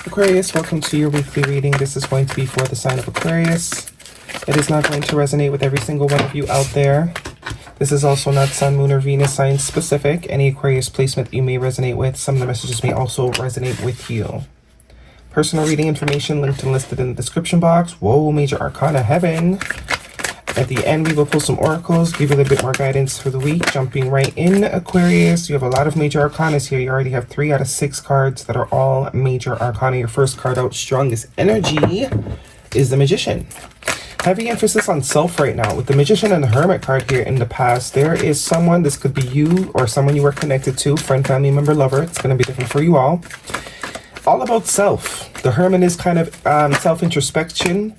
Aquarius, welcome to your weekly reading. This is going to be for the sign of Aquarius. It is not going to resonate with every single one of you out there. This is also not Sun, Moon, or Venus sign specific. Any Aquarius placement you may resonate with, some of the messages may also resonate with you. Personal reading information linked and listed in the description box. Whoa, major arcana heaven. At the end, we will pull some oracles, give you a little bit more guidance for the week. Jumping right in, Aquarius, you have a lot of major arcanas here. You already have 3 out of 6 cards that are all major arcana. Your first card out, strongest energy, is the Magician. Heavy emphasis on self right now. With the Magician and the Hermit card here in the past, there is someone, this could be you or someone you are connected to, friend, family member, lover. It's going to be different for you all. All about self. The Hermit is kind of self-introspection.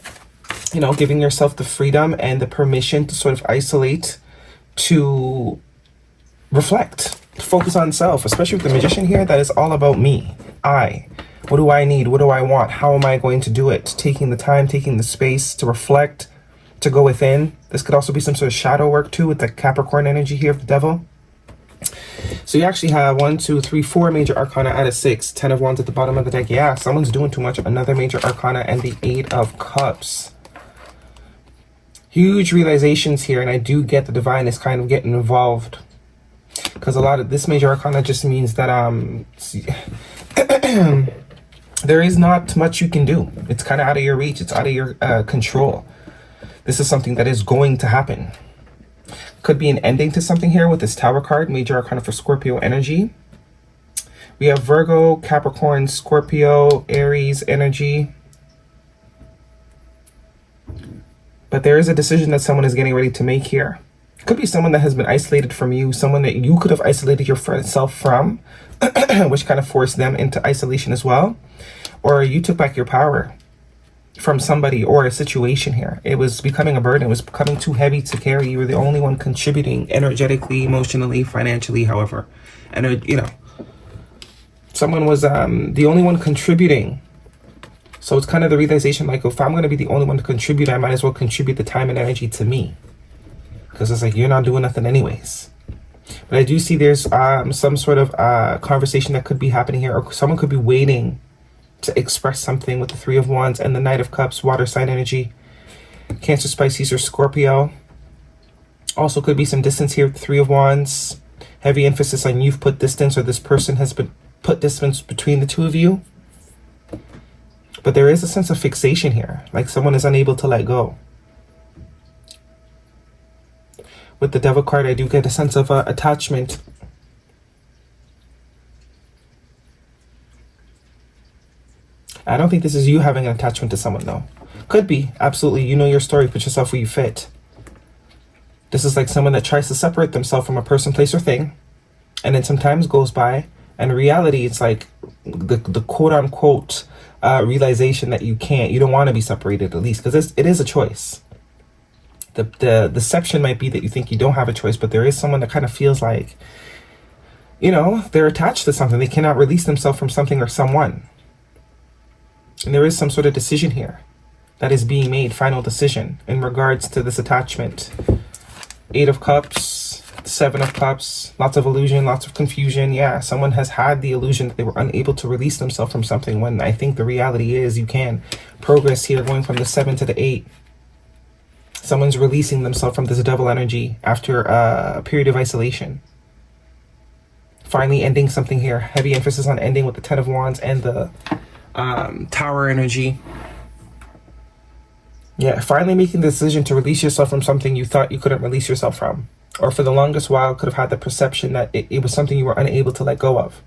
You know, giving yourself the freedom and the permission to sort of isolate, to reflect, focus on self, especially with the Magician here. That is all about me. What do I need? What do I want? How am I going to do it? Taking the time, taking the space to reflect, to go within. This could also be some sort of shadow work too with the Capricorn energy here of the Devil. So you actually have 1, 2, 3, 4 major arcana out of 6. 10 of Wands at the bottom of the deck. Yeah, someone's doing too much. Another major arcana and the 8 of Cups. Huge realizations here, and I do get the divine is kind of getting involved, because a lot of this major arcana just means that there is not much you can do. It's kind of out of your reach. It's out of your control. This is something that is going to happen. Could be an ending to something here with this Tower card, major arcana for Scorpio energy. We have Virgo, Capricorn, Scorpio, Aries energy. But there is a decision that someone is getting ready to make here. It could be someone that has been isolated from you, someone that you could have isolated yourself from, which kind of forced them into isolation as well. Or you took back your power from somebody or a situation here. It was becoming a burden. It was becoming too heavy to carry. You were the only one contributing energetically, emotionally, financially, however. And, you know, someone was the only one contributing. So it's kind of the realization, like, if I'm going to be the only one to contribute, I might as well contribute the time and energy to me. Because it's like, you're not doing nothing anyways. But I do see there's some sort of conversation that could be happening here. Or someone could be waiting to express something with the 3 of Wands and the Knight of Cups, water sign energy. Cancer, Pisces, or Scorpio. Also could be some distance here with the 3 of Wands. Heavy emphasis on you've put distance, or this person has been put distance between the two of you. But there is a sense of fixation here, like someone is unable to let go. With the Devil card, I do get a sense of attachment. I don't think this is you having an attachment to someone, though. Could be, absolutely. You know your story, put yourself where you fit. This is like someone that tries to separate themselves from a person, place, or thing, and then some time goes by, and in reality, it's like the quote-unquote realization that you don't want to be separated, at least, because it is a choice. The deception might be that you think you don't have a choice, but there is someone that kind of feels like, you know, they're attached to something. They cannot release themselves from something or someone. And there is some sort of decision here that is being made, final decision in regards to this attachment. 8 of Cups, 7 of Cups, lots of illusion, lots of confusion. Yeah, someone has had the illusion that they were unable to release themselves from something, when I think the reality is you can progress here, going from the 7 to the 8. Someone's releasing themselves from this Devil energy after a period of isolation. Finally ending something here. Heavy emphasis on ending with the 10 of Wands and the Tower energy. Yeah, finally making the decision to release yourself from something you thought you couldn't release yourself from. Or for the longest while could have had the perception that it was something you were unable to let go of,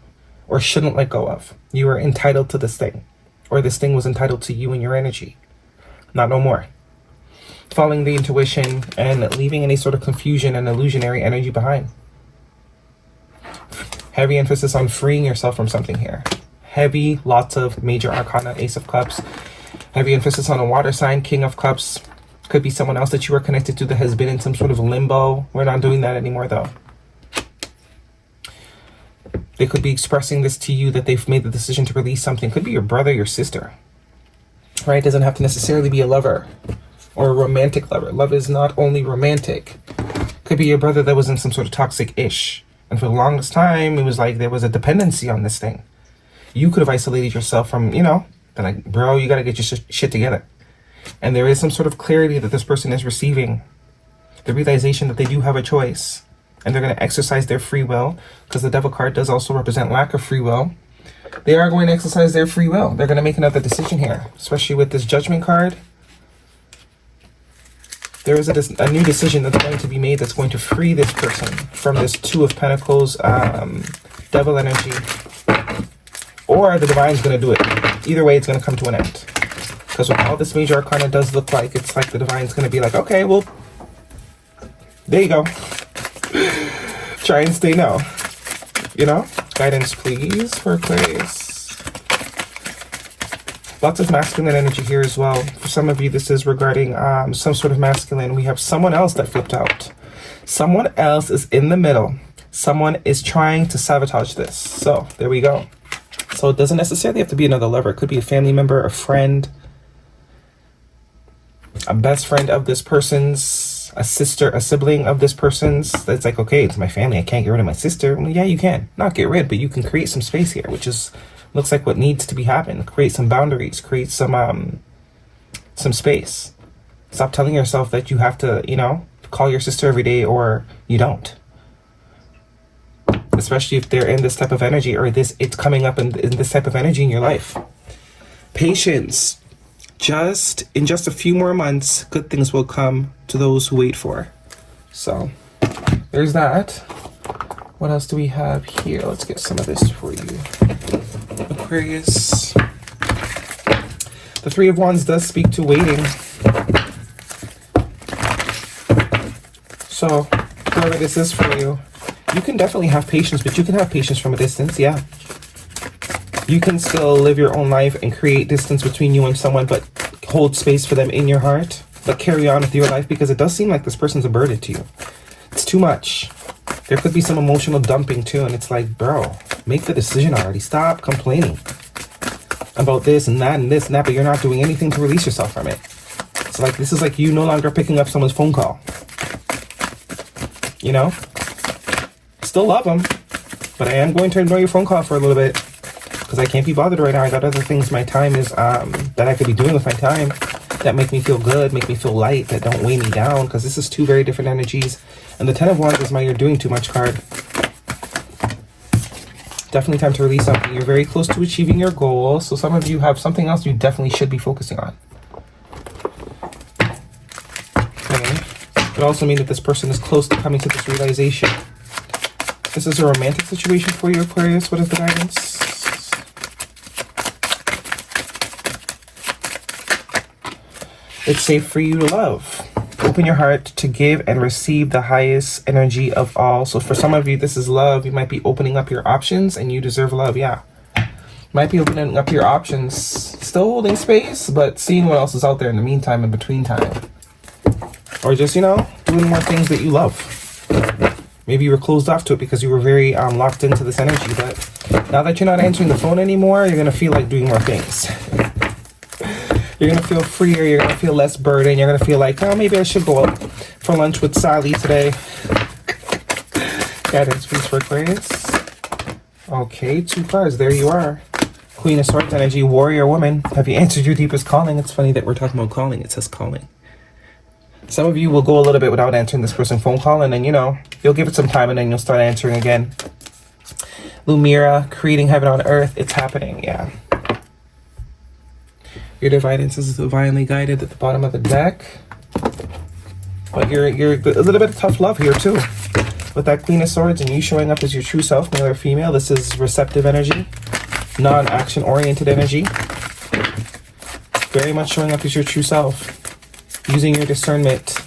or shouldn't let go of. You were entitled to this thing, or this thing was entitled to you and your energy. Not no more. Following the intuition and leaving any sort of confusion and illusionary energy behind. Heavy emphasis on freeing yourself from something here. Heavy, lots of major arcana, Ace of Cups. Heavy emphasis on a water sign, King of Cups. Could be someone else that you are connected to that has been in some sort of limbo. We're not doing that anymore, though. They could be expressing this to you, that they've made the decision to release something. Could be your brother, your sister. Right? It doesn't have to necessarily be a lover or a romantic lover. Love is not only romantic. Could be your brother that was in some sort of toxic-ish. And for the longest time, it was like there was a dependency on this thing. You could have isolated yourself from, you know, been like, bro, you got to get your shit together. And there is some sort of clarity that this person is receiving. The realization that they do have a choice. And they're going to exercise their free will. Because the Devil card does also represent lack of free will. They are going to exercise their free will. They're going to make another decision here. Especially with this Judgment card. There is a new decision that's going to be made that's going to free this person from this Two of Pentacles devil energy. Or the Divine's going to do it. Either way, it's going to come to an end. Because what all this Major Arcana does look like, it's like the Divine's going to be like, okay, well, there you go. Try and stay now. You know? Guidance, please, for Aquarius. Lots of masculine energy here as well. For some of you, this is regarding some sort of masculine. We have someone else that flipped out. Someone else is in the middle. Someone is trying to sabotage this. So, there we go. So, it doesn't necessarily have to be another lover. It could be a family member, a friend, a best friend of this person's, a sister, a sibling of this person's. That's like, okay, it's my family. I can't get rid of my sister. Well, yeah, you can. Not get rid, but you can create some space here, which is... looks like what needs to be happened. Create some boundaries. Create some space. Stop telling yourself that you have to, you know, call your sister every day or you don't. Especially if they're in this type of energy or it's coming up in this type of energy in your life. Patience. In just a few more months, good things will come to those who wait for. So, there's that. What else do we have here? Let's get some of this for you. Aquarius. The Three of Wands does speak to waiting. So, whoever this is for you, you can definitely have patience, but you can have patience from a distance, yeah. You can still live your own life and create distance between you and someone, but hold space for them in your heart. But carry on with your life because it does seem like this person's a burden to you. It's too much. There could be some emotional dumping too, and it's like, bro, make the decision already. Stop complaining about this and that and this and that, but you're not doing anything to release yourself from it. It's like, this is like you no longer picking up someone's phone call. You know? Still love them, but I am going to ignore your phone call for a little bit because I can't be bothered right now. I got other things my time is, that I could be doing with my time that make me feel good, make me feel light, that don't weigh me down, because this is two very different energies. And the Ten of Wands is my you're doing too much card. Definitely time to release something. You're very close to achieving your goal. So some of you have something else you definitely should be focusing on. Okay. It also means that this person is close to coming to this realization. This is a romantic situation for you, Aquarius. What is the guidance? It's safe for you to love. Open your heart to give and receive the highest energy of all. So for some of you, this is love. You might be opening up your options and you deserve love. Yeah. Might be opening up your options. Still holding space, but seeing what else is out there in the meantime, in between time. Or just, you know, doing more things that you love. Maybe you were closed off to it because you were very locked into this energy. But now that you're not answering the phone anymore, you're going to feel like doing more things. You're going to feel freer. You're going to feel less burden. You're going to feel like, oh, maybe I should go out for lunch with Sally today. Guidance, please, for Aquarius. Okay, 2 cards. There you are. Queen of Swords energy, warrior woman. Have you answered your deepest calling? It's funny that we're talking about calling. It says calling. Some of you will go a little bit without answering this person's phone call, and then, you know, you'll give it some time, and then you'll start answering again. Lumira, creating heaven on earth. It's happening, yeah. Your guidance is divinely guided at the bottom of the deck. But you're a little bit of tough love here too. With that Queen of Swords and you showing up as your true self, male or female, this is receptive energy. Non-action oriented energy. Very much showing up as your true self. Using your discernment.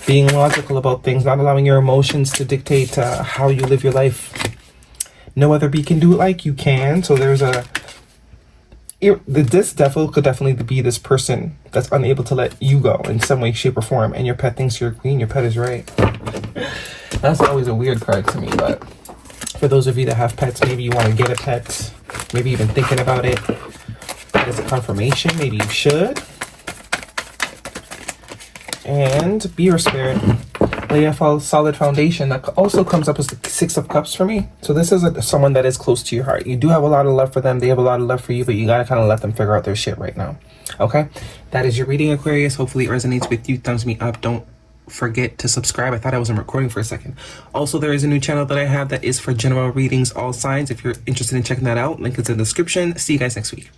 Being logical about things. Not allowing your emotions to dictate how you live your life. No other bee can do it like you can. So there's this devil could definitely be this person that's unable to let you go in some way, shape, or form. And your pet thinks you're a queen. Your pet is right. That's always a weird card to me. But for those of you that have pets, maybe you want to get a pet. Maybe you've been thinking about it. As a confirmation, maybe you should. And be your spirit. lay a solid foundation. That also comes up as the Six of Cups for me. So this is someone that is close to your heart. You do have a lot of love for them. They have a lot of love for you, but you got to kind of let them figure out their shit right now. Okay? That is your reading, Aquarius. Hopefully it resonates with you. Thumbs me up. Don't forget to subscribe. I thought I wasn't recording for a second. Also, there is a new channel that I have that is for general readings, all signs. If you're interested in checking that out, link is in the description. See you guys next week.